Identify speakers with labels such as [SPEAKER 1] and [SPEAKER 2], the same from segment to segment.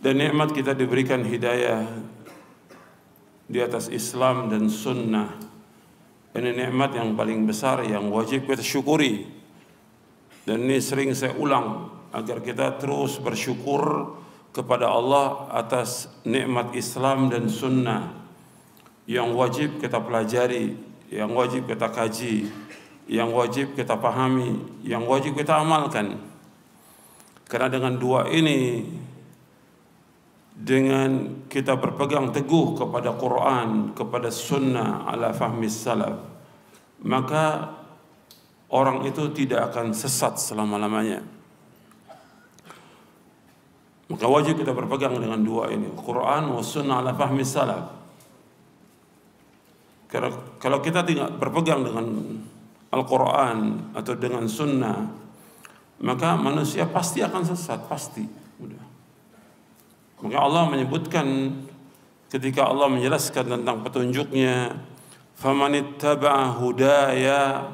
[SPEAKER 1] dan nikmat kita diberikan hidayah di atas Islam dan sunnah. Ini nikmat yang paling besar yang wajib kita syukuri. Dan ini sering saya ulang agar kita terus bersyukur kepada Allah atas nikmat Islam dan sunnah yang wajib kita pelajari, yang wajib kita kaji, yang wajib kita pahami, yang wajib kita amalkan. Karena dengan dua ini, dengan kita berpegang teguh kepada Quran, kepada sunnah ala fahmi salaf, maka orang itu tidak akan sesat selama-lamanya. Maka wajib kita berpegang dengan dua ini, Quran wa sunnah ala fahmi salaf. Karena kalau kita tidak berpegang dengan Al-Quran atau dengan sunnah, maka manusia pasti akan sesat, pasti. Maka Allah menyebutkan ketika Allah menjelaskan tentang petunjuknya, famanittaba'a hudaya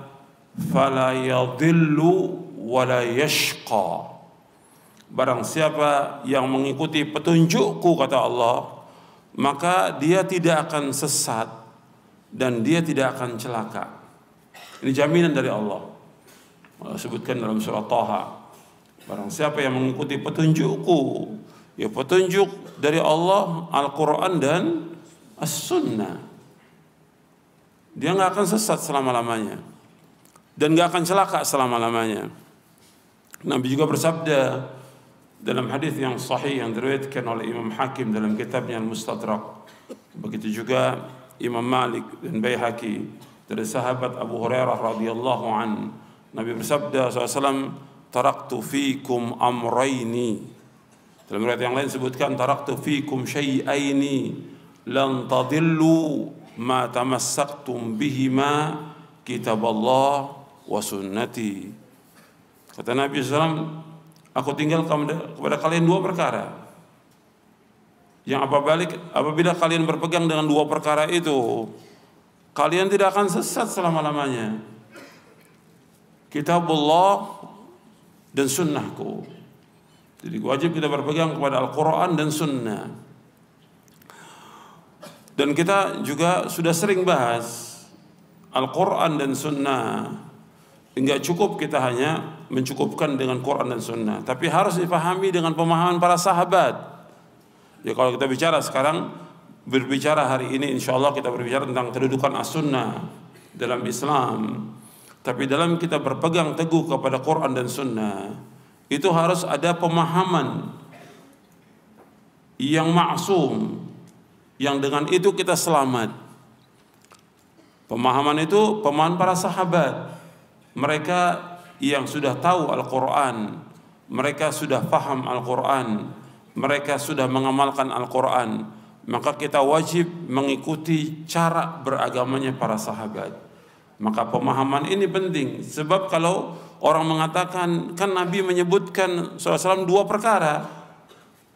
[SPEAKER 1] fala yadhillu wala yashqa. Barang siapa yang mengikuti petunjukku, kata Allah, maka dia tidak akan sesat dan dia tidak akan celaka. Ini jaminan dari Allah. Allah sebutkan dalam surah Taha, barang siapa yang mengikuti petunjukku, ya petunjuk dari Allah, Al-Quran dan As-Sunnah, dia nggak akan sesat selama-lamanya dan nggak akan celaka selama-lamanya. Nabi juga bersabda dalam hadis yang sahih yang diriwayatkan oleh Imam Hakim dalam kitabnya Al-Mustadrak, begitu juga Imam Malik dan Baihaqi dari sahabat Abu Hurairah radhiyallahu an, Nabi bersabda SAW, taraktu fikum amrayni. Dalam riwayat yang lain sebutkan taraktu fikum syai'aini lan tadillu ma tamassaktum bihima kitaballah wa sunnati. Kata Nabi SAW, aku tinggalkan kepada kalian dua perkara yang apabila kalian berpegang dengan dua perkara itu, kalian tidak akan sesat selama-lamanya. Kitabullah dan sunnahku. Jadi wajib kita berpegang kepada Al-Quran dan sunnah. Dan kita juga sudah sering bahas Al-Quran dan sunnah. Enggak cukup kita hanya mencukupkan dengan Quran dan sunnah, tapi harus dipahami dengan pemahaman para sahabat. Ya, kalau kita bicara sekarang, berbicara hari ini, insya Allah kita berbicara tentang kedudukan as-sunnah dalam Islam. Tapi dalam kita berpegang teguh kepada Quran dan sunnah, itu harus ada pemahaman yang maksum, yang dengan itu kita selamat. Pemahaman itu pemahaman para sahabat. Mereka yang sudah tahu Al-Quran, mereka sudah paham Al-Quran, mereka sudah mengamalkan Al-Quran, maka kita wajib mengikuti cara beragamanya para sahabat. Maka pemahaman ini penting. Sebab kalau orang mengatakan, kan Nabi menyebutkan SAW dua perkara,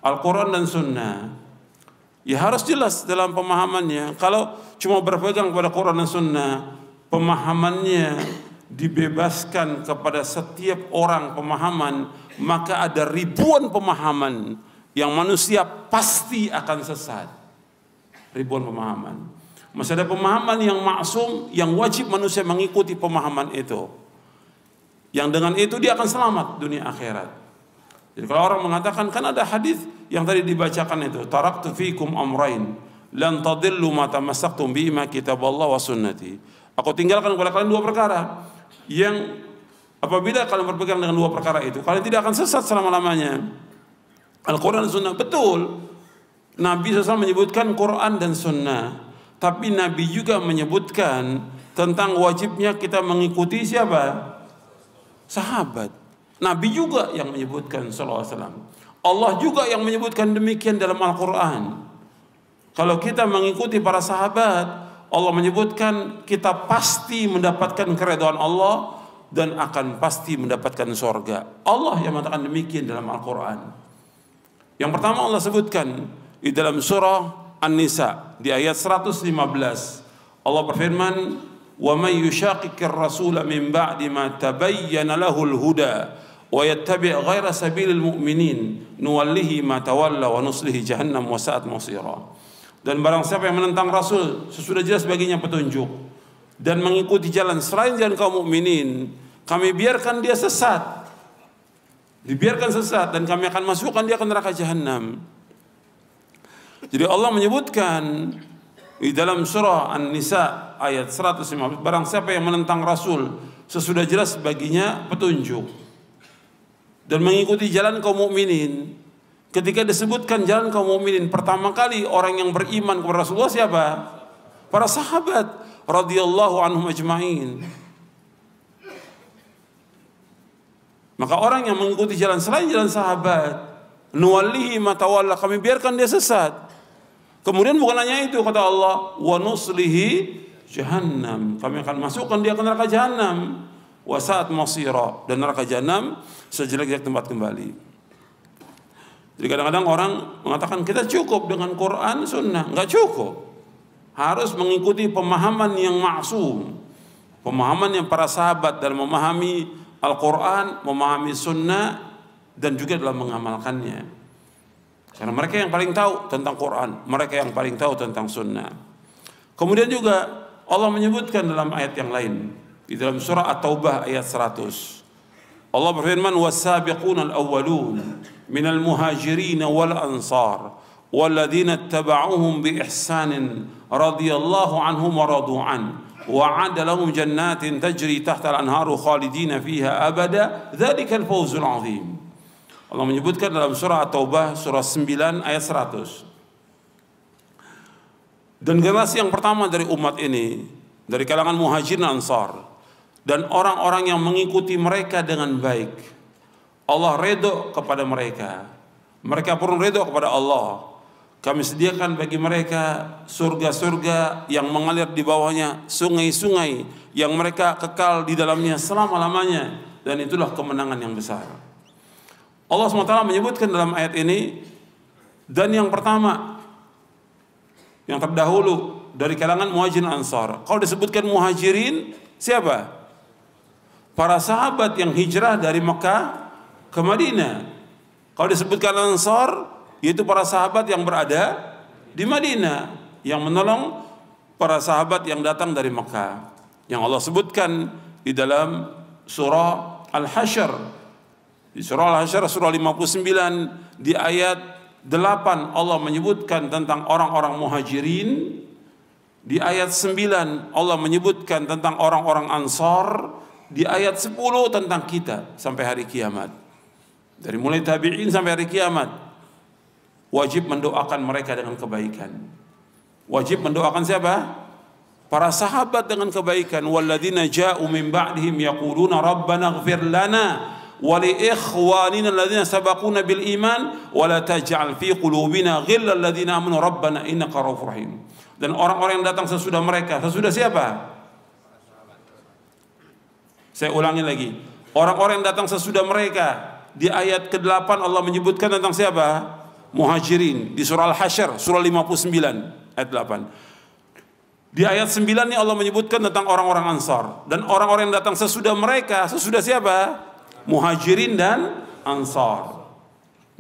[SPEAKER 1] Al-Quran dan Sunnah, ya harus jelas dalam pemahamannya. Kalau cuma berpegang pada Quran dan Sunnah, pemahamannya dibebaskan kepada setiap orang pemahaman, maka ada ribuan pemahaman yang manusia pasti akan sesat. Ribuan pemahaman. Masih ada pemahaman yang maksum, yang wajib manusia mengikuti pemahaman itu. Yang dengan itu dia akan selamat dunia akhirat. Jadi kalau orang mengatakan, kan ada hadis yang tadi dibacakan itu, taraktu fikum amrain lan tadillu ma tamassaktum bima kitaballah wa sunnati. Aku tinggalkan kepada kalian dua perkara yang apabila kalian berpegang dengan dua perkara itu, kalian tidak akan sesat selama-lamanya. Al-Quran dan Sunnah, betul. Nabi SAW menyebutkan Quran dan Sunnah, tapi Nabi juga menyebutkan tentang wajibnya kita mengikuti siapa? Sahabat. Nabi juga yang menyebutkan sallallahu alaihi wasallam. Allah juga yang menyebutkan demikian dalam Al-Quran. Kalau kita mengikuti para sahabat, Allah menyebutkan kita pasti mendapatkan keridhaan Allah dan akan pasti mendapatkan surga. Allah yang mengatakan demikian dalam Al-Quran. Yang pertama Allah sebutkan di dalam surah An-Nisa di ayat 115. Allah berfirman, "Wa may yushaqiqir rasula min ba'di ma tabayyana lahul huda wa yattabi' ghaira sabilil mu'minin nuwallihi ma tawalla wa nuslihi jahannam wa sa'at masira. Dan barang siapa yang menentang Rasul sesudah jelas baginya petunjuk dan mengikuti jalan selain jalan kaum mukminin, kami biarkan dia sesat. Dibiarkan sesat dan kami akan masukkan dia ke neraka jahanam. Jadi Allah menyebutkan di dalam surah An-Nisa ayat 115, barang siapa yang menentang Rasul sesudah jelas baginya petunjuk dan mengikuti jalan kaum mukminin. Ketika disebutkan jalan kaum mukminin, pertama kali orang yang beriman kepada Rasulullah siapa? Para sahabat radhiyallahu anhum ajma'in. Maka orang yang mengikuti jalan selain jalan sahabat, nuwallihi ma tawalla, kami biarkan dia sesat. Kemudian bukan hanya itu, kata Allah, wa nuslihi jahannam, kami akan masukkan dia ke neraka jahanam, wa sa'at masira, dan neraka jahanam sejelek-jelek tempat kembali. Jadi kadang-kadang orang mengatakan kita cukup dengan Quran Sunnah. Enggak cukup, harus mengikuti pemahaman yang maksum, pemahaman yang para sahabat dalam memahami Al-Quran, memahami Sunnah, dan juga dalam mengamalkannya. Karena mereka yang paling tahu tentang Quran, mereka yang paling tahu tentang Sunnah. Kemudian juga Allah menyebutkan dalam ayat yang lain, di dalam surah At-Taubah ayat 100. Allah berfirman, "Was-sabiquna al-awwalun minal muhajirin wal ansar walladzina ittaba'uhum bi ihsanin radhiyallahu anhum wa radu an وَعَدَ لَهُمْ جَنَّاتٍ تَجْرِي تَحْتَ الْأَنْهَارُ خَالِدِينَ فِيهَا أَبَدًا ذَلِكَ الْفَوْزُ الْعَظِيمُ." Allah menyebutkan dalam surah At-Taubah surah 9 ayat 100. Dan generasi yang pertama dari umat ini dari kalangan muhajirin ansar dan orang-orang yang mengikuti mereka dengan baik, Allah redho kepada mereka, mereka pun redho kepada Allah. Kami sediakan bagi mereka surga-surga yang mengalir di bawahnya sungai-sungai yang mereka kekal di dalamnya selama-lamanya, dan itulah kemenangan yang besar. Allah SWT menyebutkan dalam ayat ini, dan yang pertama, yang terdahulu dari kalangan muhajirin ansar. Kalau disebutkan muhajirin, siapa? Para sahabat yang hijrah dari Mekah ke Madinah. Kalau disebutkan ansar, yaitu para sahabat yang berada di Madinah, yang menolong para sahabat yang datang dari Mekah, yang Allah sebutkan di dalam surah Al-Hasyr. Di surah Al-Hasyr surah 59 di ayat 8 Allah menyebutkan tentang orang-orang muhajirin. Di ayat 9 Allah menyebutkan tentang orang-orang ansar. Di ayat 10 tentang kita sampai hari kiamat. Dari mulai tabi'in sampai hari kiamat, wajib mendoakan mereka dengan kebaikan. Wajib mendoakan siapa? Para sahabat dengan kebaikan. Walladzina ja'u min ba'dihim yaquluna rabbana ighfir lana wa li ikhwanina alladzina sabaquna bil iman wa la taj'al fi qulubina ghillal ladzina amanu rabbana innaka ra'ufur rahim. Dan orang-orang yang datang sesudah mereka, sesudah siapa? Saya ulangi lagi. Orang-orang yang datang sesudah mereka. Di ayat ke-8 Allah menyebutkan tentang siapa? Muhajirin. Di surah Al-Hasyr surah 59 ayat 8. Di ayat 9 ini Allah menyebutkan tentang orang-orang ansar. Dan orang-orang yang datang sesudah mereka, sesudah siapa? Muhajirin dan ansar.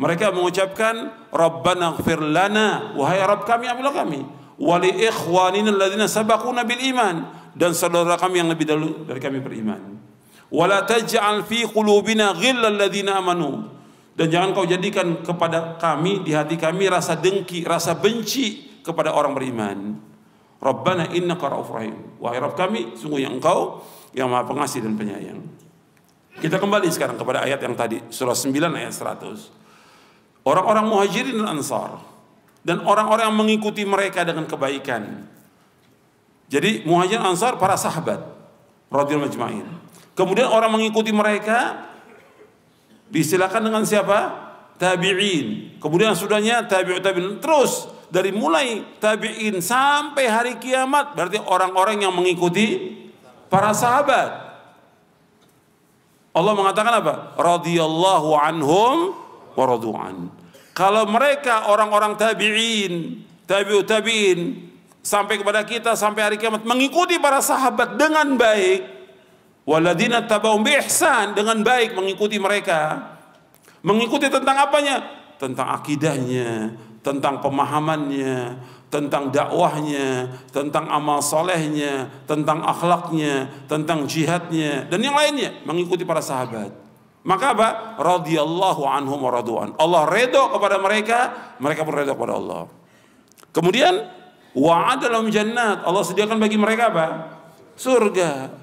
[SPEAKER 1] Mereka mengucapkan Rabbana ighfir lana, wahai Rabb kami, ampunilah kami, wa li ikhwanina alladzina sabaquna bil iman, dan saudara kami yang lebih dahulu dari kami beriman. Wa la taj'al fi qulubina ghillal ladzina amanu, dan jangan kau jadikan kepada kami, di hati kami, rasa dengki, rasa benci kepada orang beriman. Rabbana innaka ra'ufur rahim, wahai Rabb kami, sungguh yang Engkau yang Maha Pengasih dan Penyayang. Kita kembali sekarang kepada ayat yang tadi, surah 9 ayat 100. Orang-orang muhajirin dan ansar, dan orang-orang yang mengikuti mereka dengan kebaikan. Jadi muhajirin ansar para sahabat radhiyallahu ajma'in. Kemudian orang mengikuti mereka diistilahkan dengan siapa? Tabi'in. Kemudian sudahnya tabi'ut tabi'in. Terus dari mulai tabi'in sampai hari kiamat, berarti orang-orang yang mengikuti para sahabat. Allah mengatakan apa? Radhiyallahu anhum wa radu'an. Kalau mereka orang-orang tabi'in, tabi'ut tabi'in sampai kepada kita sampai hari kiamat mengikuti para sahabat dengan baik, Walladzina tabauhum bi ihsan, dengan baik mengikuti mereka. Mengikuti tentang apanya? Tentang akidahnya, tentang pemahamannya, tentang dakwahnya, tentang amal solehnya, tentang akhlaknya, tentang jihadnya, dan yang lainnya. Mengikuti para sahabat. Maka apa? Radhiyallahu anhum wa radu'an. Allah redha kepada mereka, mereka pun redha kepada Allah. Kemudian wa'ada lahum jannat, Allah sediakan bagi mereka apa? Surga.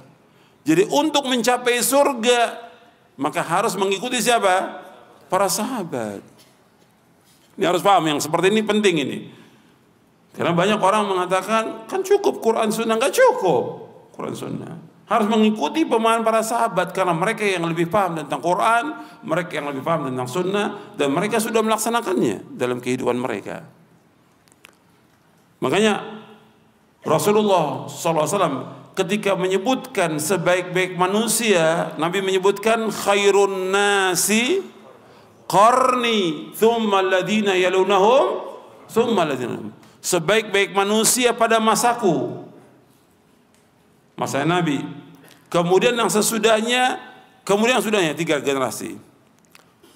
[SPEAKER 1] Jadi untuk mencapai surga maka harus mengikuti siapa? Para sahabat. Ini harus paham, yang seperti ini penting ini. Karena banyak orang mengatakan kan cukup Quran Sunnah. Enggak cukup Quran Sunnah. Harus mengikuti pemahaman para sahabat, karena mereka yang lebih paham tentang Quran, mereka yang lebih paham tentang Sunnah, dan mereka sudah melaksanakannya dalam kehidupan mereka. Makanya Rasulullah SAW ketika menyebutkan sebaik-baik manusia, Nabi menyebutkan khairun nasi qarni thumma alladhina yalunahum thumma alladhina. Sebaik-baik manusia pada masaku, masa Nabi, kemudian yang sesudahnya, kemudian yang sudahnya, 3 generasi.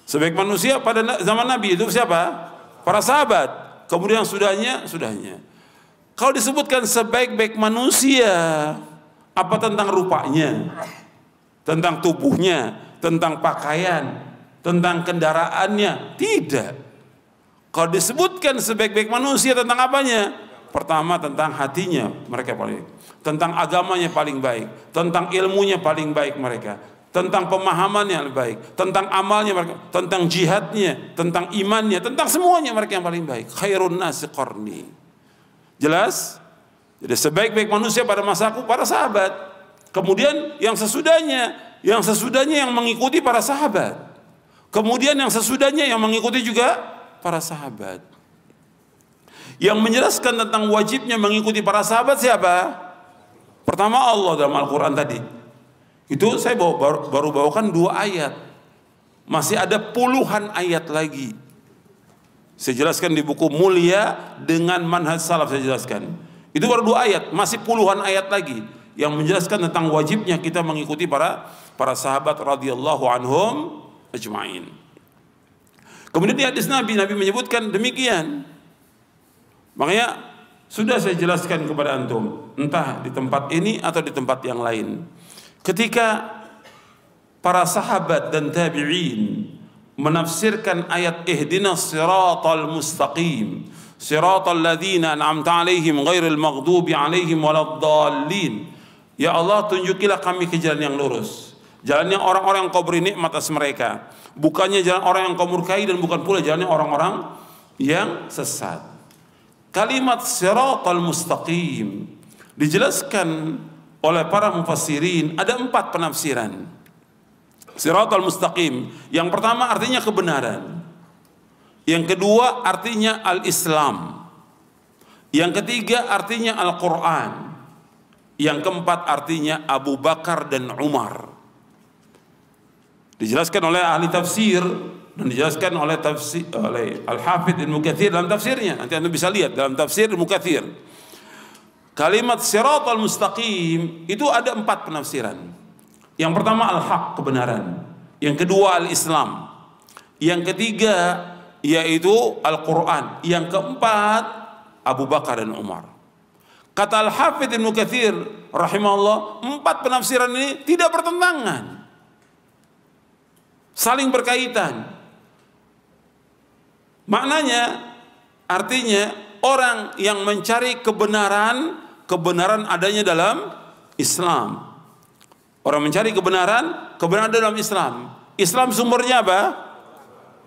[SPEAKER 1] Sebaik manusia pada zaman Nabi itu siapa? Para sahabat. Kemudian yang sudahnya. Kalau disebutkan sebaik-baik manusia, apa tentang rupanya, tentang tubuhnya, tentang pakaian, tentang kendaraannya? Tidak. Kalau disebutkan sebaik-baik manusia tentang apanya? Pertama tentang hatinya, mereka paling, tentang agamanya paling baik, tentang ilmunya paling baik mereka, tentang pemahamannya lebih baik, tentang amalnya mereka, tentang jihadnya, tentang imannya, tentang semuanya mereka yang paling baik. Khairun nasi qarni. Jelas? Jadi sebaik-baik manusia pada masaku para sahabat. Kemudian yang sesudahnya yang mengikuti para sahabat. Kemudian yang sesudahnya yang mengikuti juga para sahabat. Yang menjelaskan tentang wajibnya mengikuti para sahabat siapa? Pertama Allah dalam Al-Quran tadi. Itu saya baru bawakan 2 ayat. Masih ada puluhan ayat lagi. Saya jelaskan di buku Mulia dengan Manhaj Salaf, saya jelaskan. Itu baru 2 ayat, masih puluhan ayat lagi yang menjelaskan tentang wajibnya kita mengikuti para sahabat radhiyallahu anhum ajma'in. Kemudian di hadis Nabi menyebutkan demikian. Makanya sudah saya jelaskan kepada antum, entah di tempat ini atau di tempat yang lain. Ketika para sahabat dan tabi'in menafsirkan ayat ihdinas siratal mustaqim siratal ladzina an'amta 'alaihim ghairil maghdubi 'alaihim waladdallin, ya Allah tunjukilah kami ke jalan yang lurus, jalannya orang-orang yang kau beri nikmat atas mereka, bukannya jalan orang yang kau murkai, dan bukan pula jalannya orang-orang yang sesat. Kalimat siratal mustaqim dijelaskan oleh para mufassirin ada 4 penafsiran. Siratal mustaqim, yang pertama artinya kebenaran, yang kedua artinya al-Islam, yang ketiga artinya Al-Quran, yang keempat artinya Abu Bakar dan Umar. Dijelaskan oleh ahli tafsir dan dijelaskan oleh Al-Hafidh Ibnu Katsir dalam tafsirnya. Nanti Anda bisa lihat dalam tafsir Ibnu Katsir. Kalimat siratal mustaqim itu ada 4 penafsiran. Yang pertama al-haq, kebenaran. Yang kedua al-Islam. Yang ketiga yaitu Al-Quran. Yang keempat Abu Bakar dan Umar. Kata Al-Hafidh Ibnu Katsir rahimahullah, 4 penafsiran ini tidak bertentangan, saling berkaitan. Maknanya artinya orang yang mencari kebenaran adanya dalam Islam. Orang mencari kebenaran dalam Islam. Islam sumbernya apa?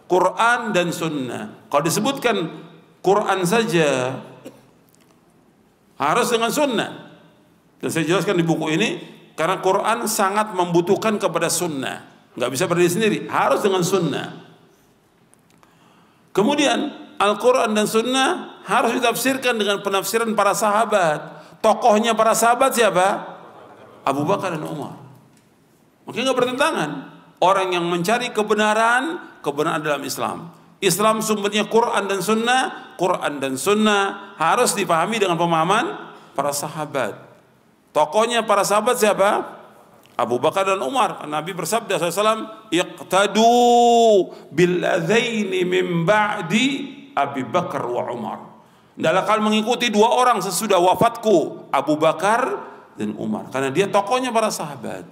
[SPEAKER 1] Quran dan Sunnah. Kalau disebutkan Quran saja, harus dengan Sunnah. Dan saya jelaskan di buku ini, karena Quran sangat membutuhkan kepada Sunnah. Nggak bisa berdiri sendiri, harus dengan Sunnah. Kemudian Al-Quran dan Sunnah harus ditafsirkan dengan penafsiran para sahabat. Tokohnya para sahabat siapa? Abu Bakar dan Umar. Makanya nggak bertentangan. Orang yang mencari kebenaran dalam Islam. Islam sumbernya Quran dan Sunnah. Quran dan Sunnah harus dipahami dengan pemahaman para sahabat. Tokohnya para sahabat siapa? Abu Bakar dan Umar. Nabi bersabda SAW, iqtadu billadzaini min ba'di Abi Bakar wa Umar. Hendaklah kalian mengikuti dua orang sesudah wafatku, Abu Bakar dan Umar, karena dia tokohnya para sahabat.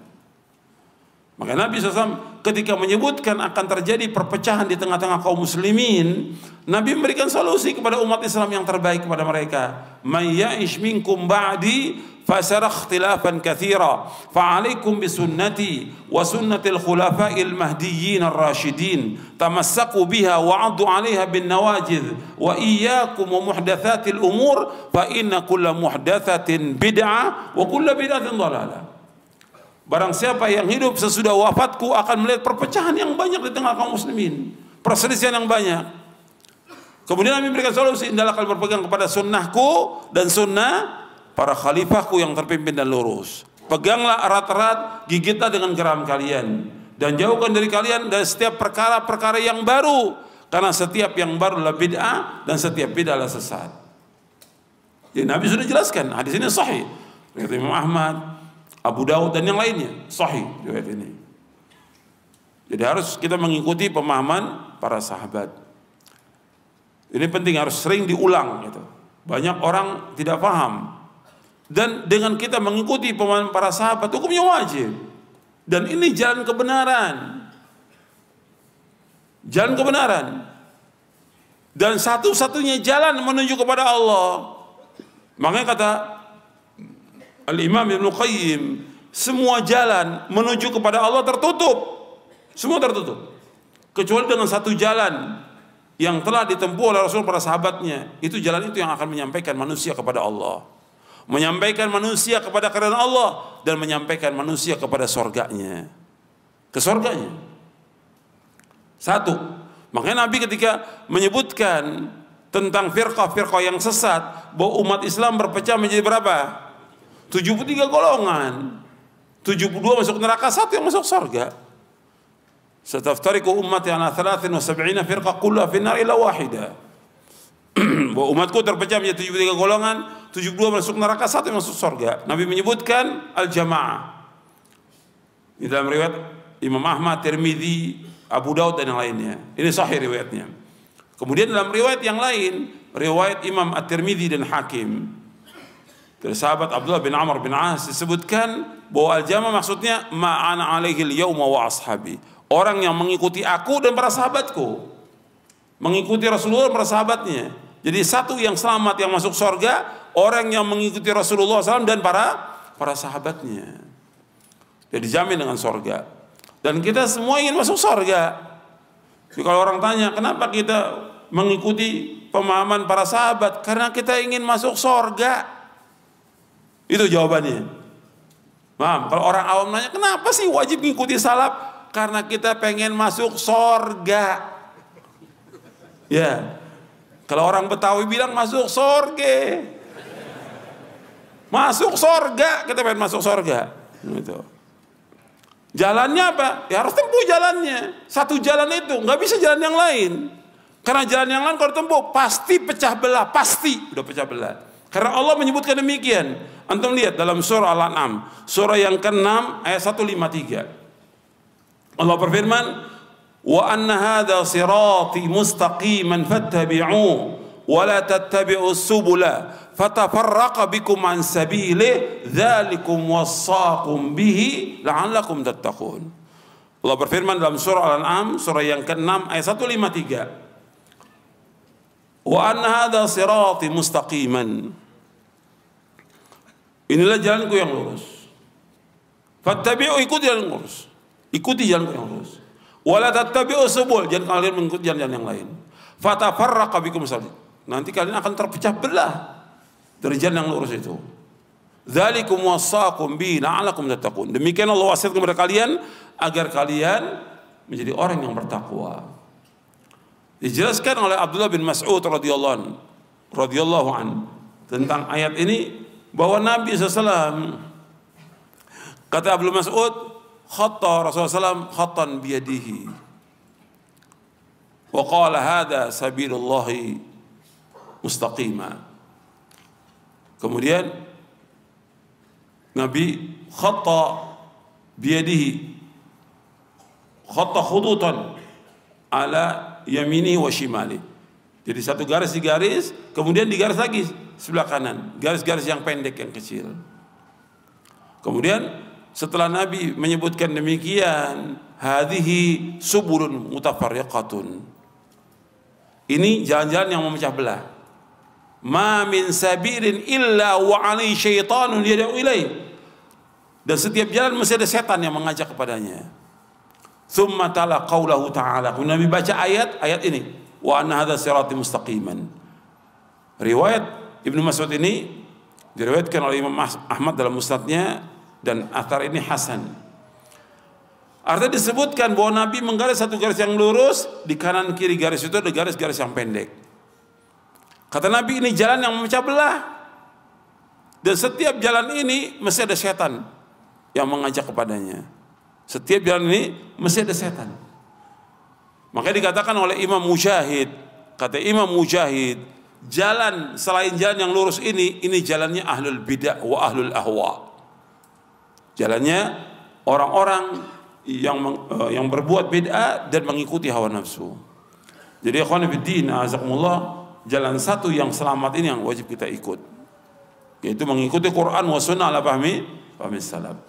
[SPEAKER 1] Maka Nabi SAW ketika menyebutkan akan terjadi perpecahan di tengah-tengah kaum muslimin, Nabi memberikan solusi kepada umat Islam yang terbaik kepada mereka. May ya'ish minkum ba'di fasara ikhtilafan katsira fa'alaikum bisunnati wa sunnatil khulafa'il mahdiyyin ar-rasyidin tamassaku biha wa 'addu 'alaiha bin nawajidh wa iyyakum wa muhdatsatil umur fa inna kulla muhdatsatin bid'ah wa kulla bid'atin dhalalah. Barang siapa yang hidup sesudah wafatku akan melihat perpecahan yang banyak di tengah kaum muslimin, perselisihan yang banyak. Kemudian Nabi memberikan solusi, hendaklah kalian berpegang kepada sunnahku dan sunnah para khalifahku yang terpimpin dan lurus. Peganglah erat-erat, gigitlah dengan geram kalian, dan jauhkan dari kalian dari setiap perkara-perkara yang baru, karena setiap yang baru adalah bid'ah dan setiap bid'ah adalah sesat. Jadi Nabi sudah jelaskan, hadis ini sahih. Kata Imam Ahmad, Abu Daud dan yang lainnya, sahih riwayat ini. Jadi harus kita mengikuti pemahaman para sahabat. Ini penting, harus sering diulang gitu. Banyak orang tidak paham. Dan dengan kita mengikuti pemahaman para sahabat, hukumnya wajib. Dan ini jalan kebenaran. Jalan kebenaran. Dan satu-satunya jalan menuju kepada Allah. Makanya kata Al-Imam Ibnu Qayyim, semua jalan menuju kepada Allah tertutup. Semua tertutup. Kecuali dengan satu jalan yang telah ditempuh oleh Rasul para sahabatnya. Itu jalan itu yang akan menyampaikan manusia kepada Allah. Menyampaikan manusia kepada keridhaan Allah. Dan menyampaikan manusia kepada surganya. Ke surganya. Satu. Makanya Nabi ketika menyebutkan tentang firqah-firqah yang sesat, bahwa umat Islam berpecah menjadi berapa? 73 golongan. 72 masuk neraka, satu yang masuk surga. Sataftariqu ummati ala 73 firqah kulluha fin nar illa wahida. Bahwa umatku terpecah menjadi 73 golongan, 72 masuk neraka, satu yang masuk surga. Nabi menyebutkan al-jamaah. Di dalam riwayat Imam Ahmad, Tirmidzi, Abu Daud dan yang lainnya. Ini sahih riwayatnya. Kemudian dalam riwayat yang lain, riwayat Imam At-Tirmidzi dan Hakim, dari sahabat Abdullah bin Amr bin As disebutkan bahwa al-jamaah maksudnya ma'ana alaihi al-yawma wa ashabi. Orang yang mengikuti aku dan para sahabatku. Mengikuti Rasulullah dan para sahabatnya. Jadi satu yang selamat yang masuk surga, orang yang mengikuti Rasulullah SAW dan para sahabatnya. Jadi dijamin dengan surga. Dan kita semua ingin masuk surga. Jadi kalau orang tanya, kenapa kita mengikuti pemahaman para sahabat? Karena kita ingin masuk surga. Itu jawabannya. Paham? Kalau orang awam nanya, kenapa sih wajib mengikuti salaf? Karena kita pengen masuk surga. Ya. Kalau orang Betawi bilang masuk surga. Masuk surga, kita pengen masuk surga. Gitu. Jalannya apa? Ya harus tempuh jalannya. Satu jalan itu, nggak bisa jalan yang lain. Karena jalan yang lain kalau tempuh pasti pecah belah, pasti udah pecah belah. Karena Allah menyebutkan demikian. Antum lihat dalam surah Al-An'am, surah yang ke-6 ayat 153. Allah berfirman, "Wa anna hadza sirati mustaqiman fattabi'uhu wa la tattabi'us subula fatafarraqa bikum an sabilihi dzalikum wassaqum bihi la'allakum tattaqun." Allah berfirman dalam surah Al-An'am, surah yang ke-6 ayat 153. Wa anna hadza sirati mustaqiman. Inilah jalanku yang lurus. Fattabi'u, ikuti jalan lurus. Ikuti jalanku yang lurus. Wala tattabi'u subul, jangan kalian mengikuti jalan yang lain. Fatafarraqa bikum sabili. Nanti kalian akan terpecah belah dari jalan yang lurus itu. Dzalikum wassaqum bi la'allakum tattaqun. Demikian Allah wasiat kepada kalian agar kalian menjadi orang yang bertakwa. Dijelaskan oleh Abdullah bin Mas'ud radhiyallahu an tentang ayat ini bahwa Nabi SAW, kata Abdullah Mas'ud, khatta Rasulullah SAW khattan biyadihi wa qala hadha sabilullahi mustaqima. Kemudian Nabi khatta biyadihi khatta khututan ala yamini wa shimali. Jadi satu garis digaris, kemudian digaris lagi sebelah kanan, garis-garis yang pendek yang kecil. Kemudian setelah Nabi menyebutkan demikian, hadhihi subulun mutafarriqatun. Ini jalan-jalan yang memecah belah. Ma min sabirin illa wa alaihi syaitanun yad'u ilaih. Dan setiap jalan mesti ada setan yang mengajak kepadanya. Tsumma tala qaulahu ta'ala. Nabi baca ayat ini, wa anna hadza sirati mustaqiman. Riwayat Ibnu Mas'ud ini diriwayatkan oleh Imam Ahmad dalam musnadnya, dan athar ini hasan. Artinya disebutkan bahwa Nabi menggaris satu garis yang lurus, di kanan kiri garis itu ada garis-garis yang pendek. Kata Nabi, ini jalan yang memecah belah, dan setiap jalan ini mesti ada setan yang mengajak kepadanya. Setiap jalan ini mesti ada setan. Makanya dikatakan oleh Imam Mujahid, kata Imam Mujahid, jalan selain jalan yang lurus ini jalannya ahlul bid'ah wa ahlul ahwa. Jalannya orang-orang yang berbuat bid'ah dan mengikuti hawa nafsu. Jadi ikhwan fillah, azakumullah, jalan satu yang selamat ini yang wajib kita ikut, yaitu mengikuti Quran wa sunnah ala fahmi salaf.